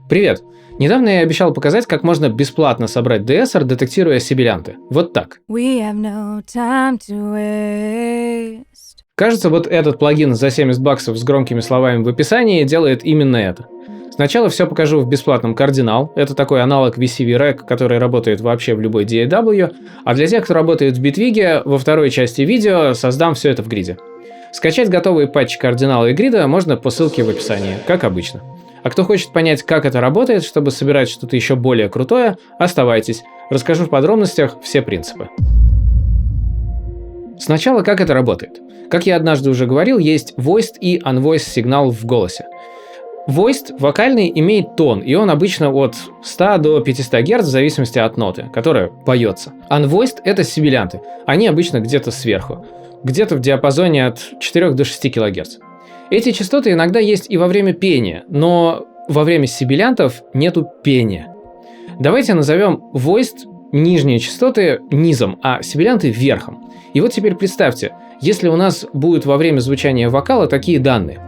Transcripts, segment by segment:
Привет! Недавно я обещал показать, как можно бесплатно собрать DSR, детектируя сибилянты. Вот так. Кажется, вот этот плагин за $70 с громкими словами в описании делает именно это. Сначала все покажу в бесплатном Cardinal. Это такой аналог VCV-Rec, который работает вообще в любой DAW. А для тех, кто работает в Bitwig, во второй части видео создам все это в гриде. Скачать готовые патчи Cardinal и грида можно по ссылке в описании, как обычно. А кто хочет понять, как это работает, чтобы собирать что-то еще более крутое, оставайтесь. Расскажу в подробностях все принципы. Сначала, как это работает. Как я однажды уже говорил, есть voiced и unvoiced сигнал в голосе. Voiced, вокальный, имеет тон, и он обычно от 100 до 500 Гц в зависимости от ноты, которая поется. Unvoiced — это сибилянты. Они обычно где-то сверху, где-то в диапазоне от 4 до 6 кГц. Эти частоты иногда есть и во время пения, но во время сибилянтов нету пения. Давайте назовем voiced нижние частоты низом, а сибилянты верхом. И вот теперь представьте, если у нас будут во время звучания вокала такие данные.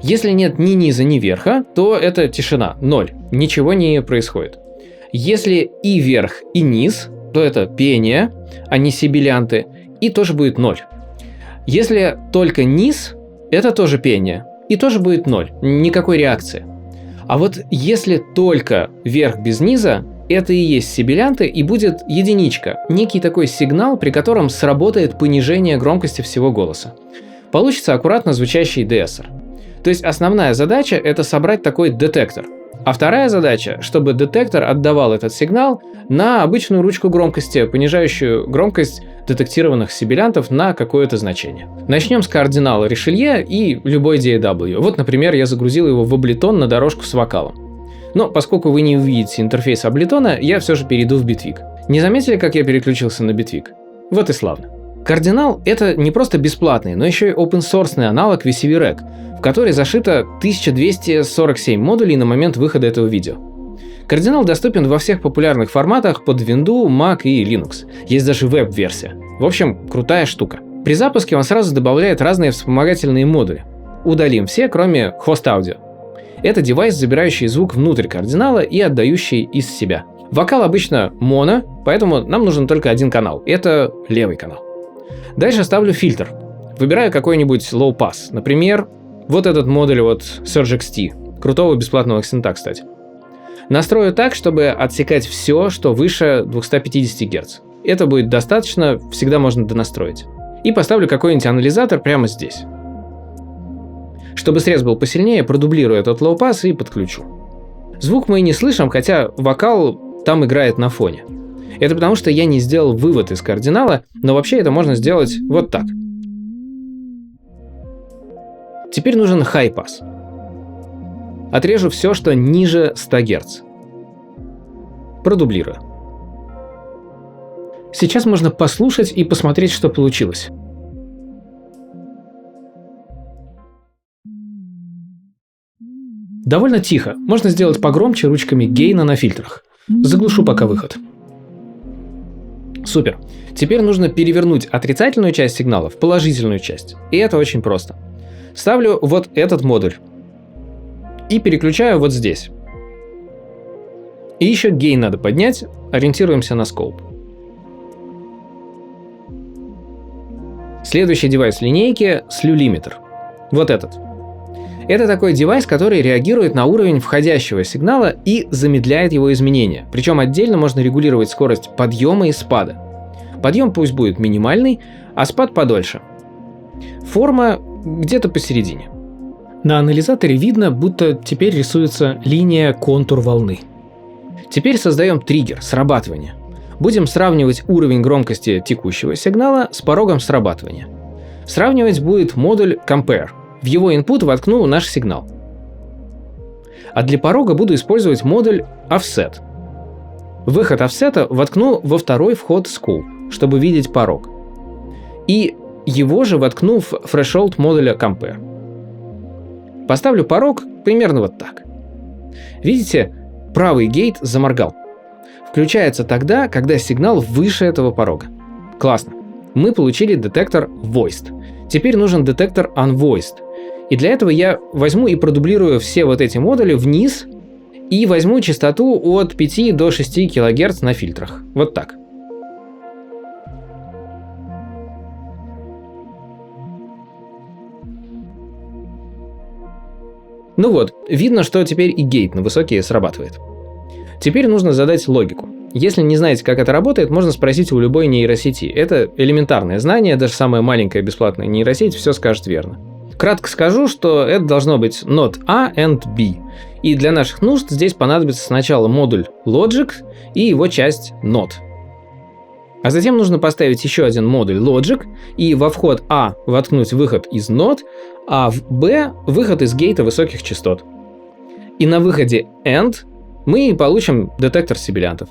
Если нет ни низа, ни верха, то это тишина, 0, ничего не происходит. Если и верх, и низ, то это пение, а не сибилянты, и тоже будет 0. Если только низ, это тоже пение, и тоже будет 0, никакой реакции. А вот если только верх без низа, это и есть сибилянты, и будет единичка, некий такой сигнал, при котором сработает понижение громкости всего голоса. Получится аккуратно звучащий DSR. То есть основная задача — это собрать такой детектор. А вторая задача, чтобы детектор отдавал этот сигнал на обычную ручку громкости, понижающую громкость детектированных сибилянтов на какое-то значение. Начнем с кардинала Ришелье и любой DAW. Вот, например, я загрузил его в Ableton на дорожку с вокалом. Но поскольку вы не увидите интерфейс Ableton, я все же перейду в Bitwig. Не заметили, как я переключился на Bitwig? Вот и славно. Cardinal — это не просто бесплатный, но еще и open-source аналог VCV-Rec, в который зашито 1247 модулей на момент выхода этого видео. Cardinal доступен во всех популярных форматах под Windows, Mac и Linux. Есть даже веб-версия. В общем, крутая штука. При запуске он сразу добавляет разные вспомогательные модули. Удалим все, кроме Host Audio. Это девайс, забирающий звук внутрь кардинала и отдающий из себя. Вокал обычно моно, поэтому нам нужен только один канал. Это левый канал. Дальше ставлю фильтр. Выбираю какой-нибудь low pass. Например, вот этот модуль от Surge XT. Крутого бесплатного Accent, кстати. Настрою так, чтобы отсекать все, что выше 250 Гц. Это будет достаточно, всегда можно донастроить. И поставлю какой-нибудь анализатор прямо здесь. Чтобы срез был посильнее, продублирую этот low pass и подключу. Звук мы не слышим, хотя вокал там играет на фоне. Это потому, что я не сделал вывод из кардинала, но вообще это можно сделать вот так. Теперь нужен high pass. Отрежу все, что ниже 100 Гц. Продублирую. Сейчас можно послушать и посмотреть, что получилось. Довольно тихо. Можно сделать погромче ручками гейна на фильтрах. Заглушу пока выход. Супер. Теперь нужно перевернуть отрицательную часть сигнала в положительную часть. И это очень просто. Ставлю вот этот модуль. И переключаю вот здесь. И еще гейн надо поднять. Ориентируемся на скоуп. Следующий девайс линейки — слю-лимитер. Вот этот. Это такой девайс, который реагирует на уровень входящего сигнала и замедляет его изменения. Причем отдельно можно регулировать скорость подъема и спада. Подъем пусть будет минимальный, а спад подольше. Форма где-то посередине. На анализаторе видно, будто теперь рисуется линия контур волны. Теперь создаем триггер срабатывания. Будем сравнивать уровень громкости текущего сигнала с порогом срабатывания. Сравнивать будет модуль Compare. В его input воткну наш сигнал. А для порога буду использовать модуль Offset. Выход офсета воткну во второй вход Scope, чтобы видеть порог. И его же воткну в Threshold модуля Compare. Поставлю порог примерно вот так. Видите, правый гейт заморгал. Включается тогда, когда сигнал выше этого порога. Классно. Мы получили детектор Voiced. Теперь нужен детектор Unvoiced. И для этого я возьму и продублирую все вот эти модули вниз И возьму частоту от 5 до 6 кГц на фильтрах. Вот так. Ну вот, видно, что теперь и гейт на высокие срабатывает. Теперь нужно задать логику. Если не знаете, как это работает, можно спросить у любой нейросети. Это элементарное знание, даже самая маленькая бесплатная нейросеть все скажет верно. Кратко скажу, что это должно быть not A and B. И для наших нужд здесь понадобится сначала модуль Logic и его часть not. А затем нужно поставить еще один модуль Logic и во вход A воткнуть выход из not, а в B выход из гейта высоких частот. И на выходе AND мы получим детектор сибилянтов.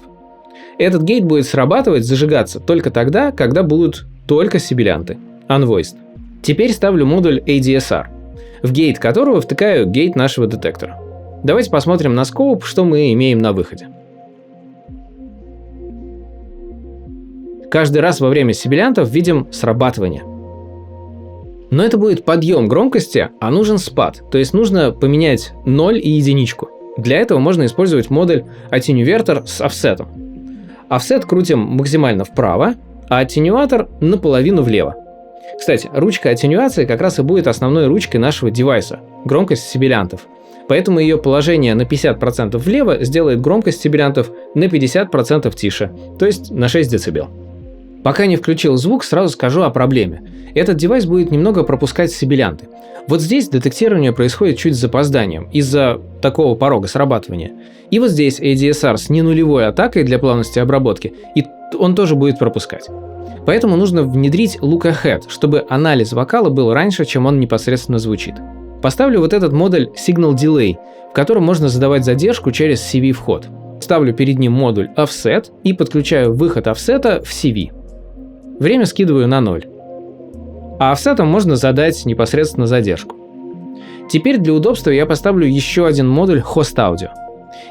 Этот гейт будет срабатывать, зажигаться только тогда, когда будут только сибилянты, unvoiced. Теперь ставлю модуль ADSR, в гейт которого втыкаю гейт нашего детектора. Давайте посмотрим на скоуп, что мы имеем на выходе. Каждый раз во время сибилянтов видим срабатывание. Но это будет подъем громкости, а нужен спад, то есть нужно поменять 0 и единичку. Для этого можно использовать модуль Attenuator с офсетом. Офсет крутим максимально вправо, а аттенюатор наполовину влево. Кстати, ручка аттенюации как раз и будет основной ручкой нашего девайса, громкость сибилянтов. Поэтому ее положение на 50% влево сделает громкость сибилянтов на 50% тише, то есть на 6 дБ. Пока не включил звук, сразу скажу о проблеме. Этот девайс будет немного пропускать сибилянты. Вот здесь детектирование происходит чуть с запозданием из-за такого порога срабатывания. И вот здесь ADSR с ненулевой атакой для плавности обработки, и он тоже будет пропускать. Поэтому нужно внедрить look ahead, чтобы анализ вокала был раньше, чем он непосредственно звучит. Поставлю вот этот модуль Signal Delay, в котором можно задавать задержку через CV-вход. Ставлю перед ним модуль Offset и подключаю выход офсета в CV. Время скидываю на 0. А офсетом можно задать непосредственно задержку. Теперь для удобства я поставлю еще один модуль Host Audio.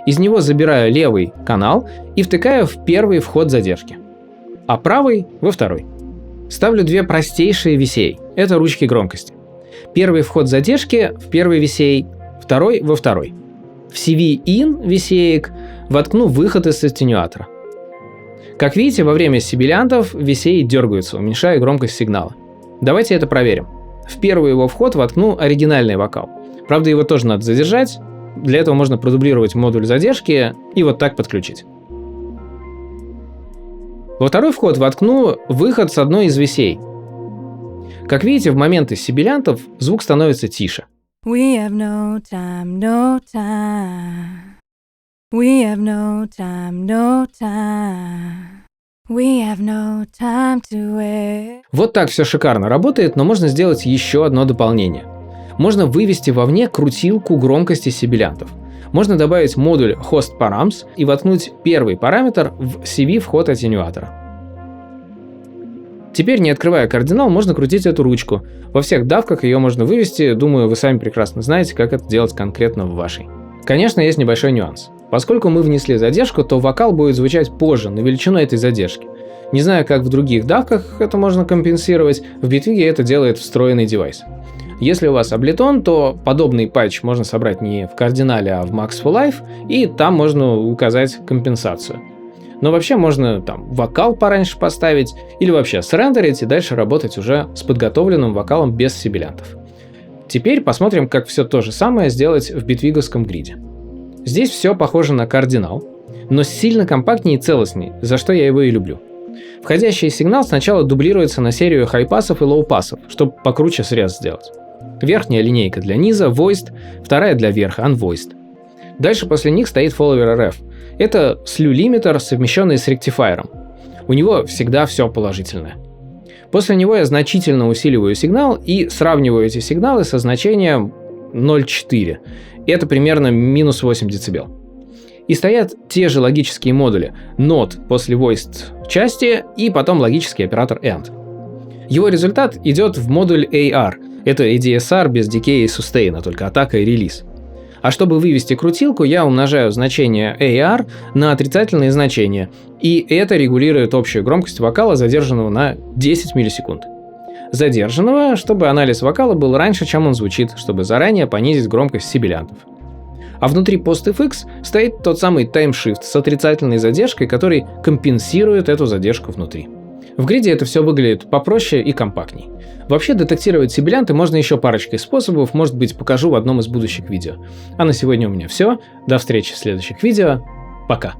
Из него забираю левый канал и втыкаю в первый вход задержки, а правый во второй. Ставлю две простейшие VCA. Это ручки громкости. Первый вход задержки в первый VCA, второй во второй. В CV-in VCA воткну выход из аттенюатора. Как видите, во время сибилянтов VCA дергаются, уменьшая громкость сигнала. Давайте это проверим. В первый его вход воткну оригинальный вокал. Правда, его тоже надо задержать. Для этого можно продублировать модуль задержки и вот так подключить. Во второй вход воткну выход с одной из VCA. Как видите, в моменты сибилянтов звук становится тише. We have no time, no time. We have no time, no time. We have no time to wait. Вот так все шикарно работает, но можно сделать еще одно дополнение. Можно вывести вовне крутилку громкости сибилянтов. Можно добавить модуль Host Params и воткнуть первый параметр в CV-вход аттенюатора. Теперь, не открывая кардинал, можно крутить эту ручку. Во всех давках ее можно вывести, думаю, вы сами прекрасно знаете, как это делать конкретно в вашей. Конечно, есть небольшой нюанс. Поскольку мы внесли задержку, то вокал будет звучать позже, на величину этой задержки. Не знаю, как в других давках это можно компенсировать, в Bitwig это делает встроенный девайс. Если у вас Ableton, то подобный патч можно собрать не в кардинале, а в Max for Live, и там можно указать компенсацию. Но вообще можно там вокал пораньше поставить или вообще срендерить и дальше работать уже с подготовленным вокалом без сибилянтов. Теперь посмотрим, как все то же самое сделать в битвиговском гриде. Здесь все похоже на кардинал, но сильно компактнее и целостнее, за что я его и люблю. Входящий сигнал сначала дублируется на серию хай-пассов и лоу-пассов, чтобы покруче срез сделать. Верхняя линейка для низа, voiced, вторая для верха, unvoiced. Дальше после них стоит follower RF. Это слю-лимитер, совмещенный с ректифайером. У него всегда все положительное. После него я значительно усиливаю сигнал и сравниваю эти сигналы со значением 0,4. Это примерно минус 8 дБ. И стоят те же логические модули NOT после voiced части и потом логический оператор AND. Его результат идет в модуль AR. Это ADSR без decay и sustain, только атака и релиз. А чтобы вывести крутилку, я умножаю значение AR на отрицательные значения, и это регулирует общую громкость вокала, задержанного на 10 миллисекунд. Задержанного, чтобы анализ вокала был раньше, чем он звучит, чтобы заранее понизить громкость сибилянтов. А внутри PostFX стоит тот самый TimeShift с отрицательной задержкой, который компенсирует эту задержку внутри. В гриде это все выглядит попроще и компактней. Вообще, детектировать сибилянты можно еще парочкой способов, может быть, покажу в одном из будущих видео. А на сегодня у меня все. До встречи в следующих видео. Пока.